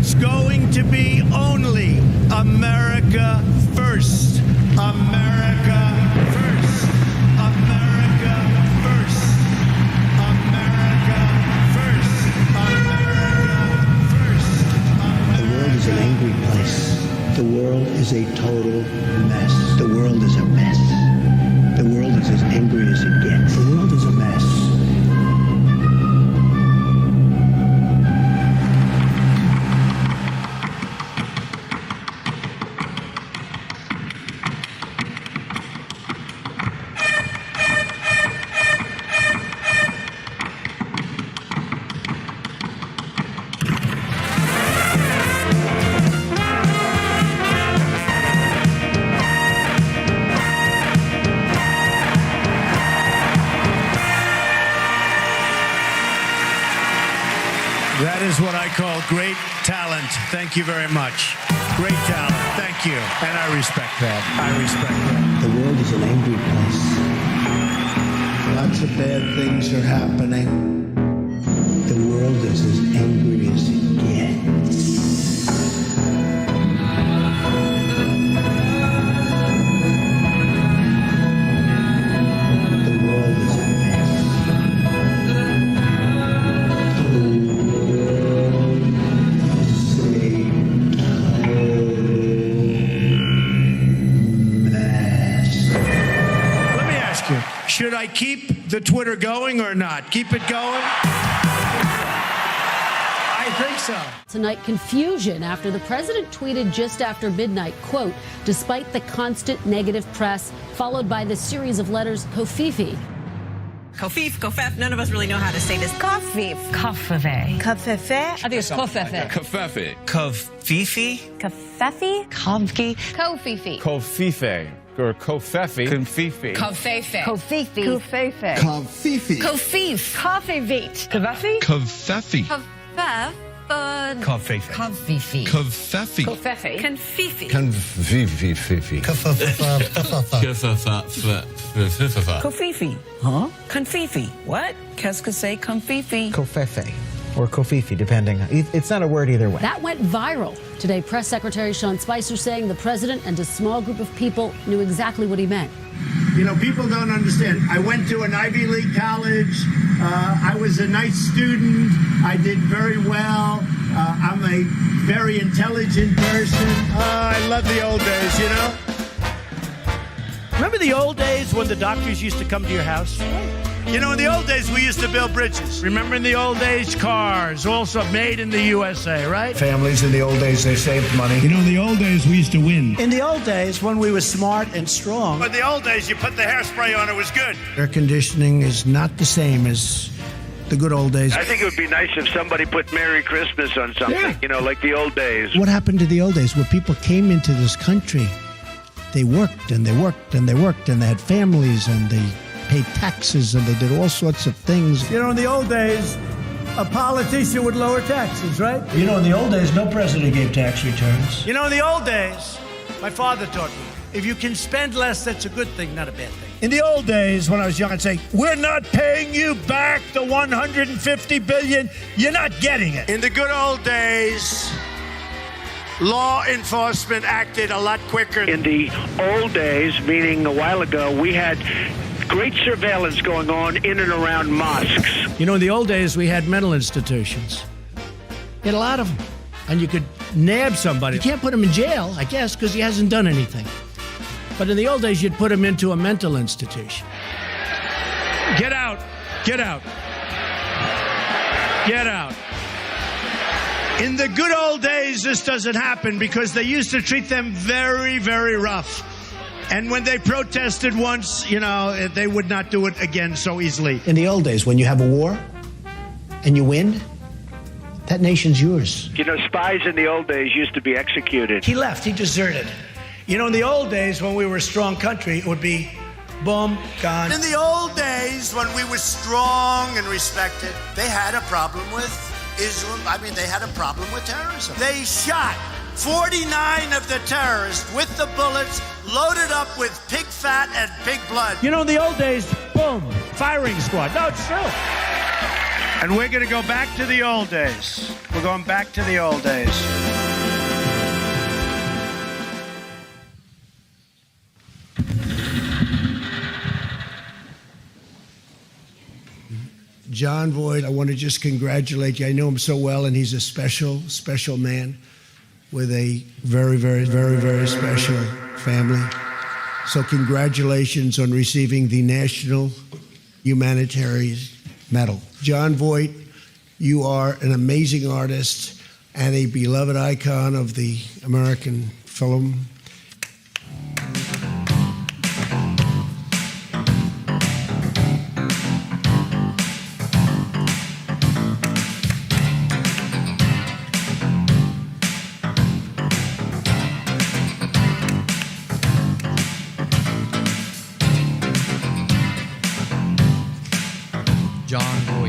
It's going to be only America first. America first. America first. America first. America first. The world is an angry place. The world is a total mess. The world is a mess. The world is as angry as it gets. The world is a mess. That is what I call great talent. Thank you very much. Great talent. Thank you. And I respect that. I respect that. The world is an angry place. Lots of bad things are happening. The world is as angry as it gets. The world is a mess. Should I keep the Twitter going or not? Keep it going? I think so. Tonight, confusion after the president tweeted just after midnight, quote, despite the constant negative press, followed by the series of letters, Kofifi. Kofif, Kofef, none of us really know how to say this. Kofif. Kofefe. Kofefe. I think it's Kofefe. Kofefe. Kofifi. Kofefi. Komfi. Kofifi. Kofife. Or Kofefi. Konfifi. Konfifi. Kofefe. Kofifi. Kofefe. Konfifi. Kofif. Kofivit. Kofefi. Kofefi. Kofef. Konfifi. Kofefi. Kofefi. Konfifi. Konfifi. Kofifi. Huh? Konfifi. What? Qu'est-ce que c'est Konfifi? Kofefe or Kofifi, depending. It's not a word either way. That went viral. Today, Press Secretary Sean Spicer saying the president and a small group of people knew exactly what he meant. You know, people don't understand. I went to an Ivy League college. I was a nice student. I did very well. I'm a very intelligent person. I love the old days, you know? Remember the old days when the doctors used to come to your house? You know, in the old days, we used to build bridges. Remember in the old days, cars, also made in the USA, right? Families in the old days, they saved money. You know, in the old days, we used to win. In the old days, when we were smart and strong, But in the old days, you put the hairspray on, it was good. Air conditioning is not the same as the good old days. I think it would be nice if somebody put Merry Christmas on something, you know, like the old days. What happened to the old days where people came into this country? They worked and they worked and they worked and they had families and they paid taxes and they did all sorts of things. you know, in the old days, a politician would lower taxes, right? You know, in the old days, no president gave tax returns. You know, in the old days, my father taught me, if you can spend less, that's a good thing, not a bad thing. In the old days, when I was young, I'd say, we're not paying you back the $150 billion. You're not getting it. In the good old days, law enforcement acted a lot quicker. In the old days, meaning a while ago, we had great surveillance going on in and around mosques. You know, in the old days, we had mental institutions. You had a lot of them. And you could nab somebody. You can't put him in jail, I guess, because he hasn't done anything. But in the old days, you'd put him into a mental institution. Get out. Get out. Get out. In the good old days, this doesn't happen because they used to treat them very, very rough. And when they protested once, you know, they would not do it again so easily. In the old days, when you have a war and you win, that nation's yours. You know, spies in the old days used to be executed. He left. He deserted. You know, in the old days, when we were a strong country, it would be boom, gone. In the old days, when we were strong and respected, they had a problem with Islam. I mean, they had a problem with terrorism. They shot 49 of the terrorists with the bullets loaded up with pig fat and pig blood. You know, in the old days, boom, firing squad. No, it's true. And we're going to go back to the old days. We're going back to the old days. John Voight, I want to just congratulate you. I know him so well, and he's a special, special man with a very, very, very, very special family. So congratulations on receiving the National Humanitarian Medal. John Voight, you are an amazing artist and a beloved icon of the American film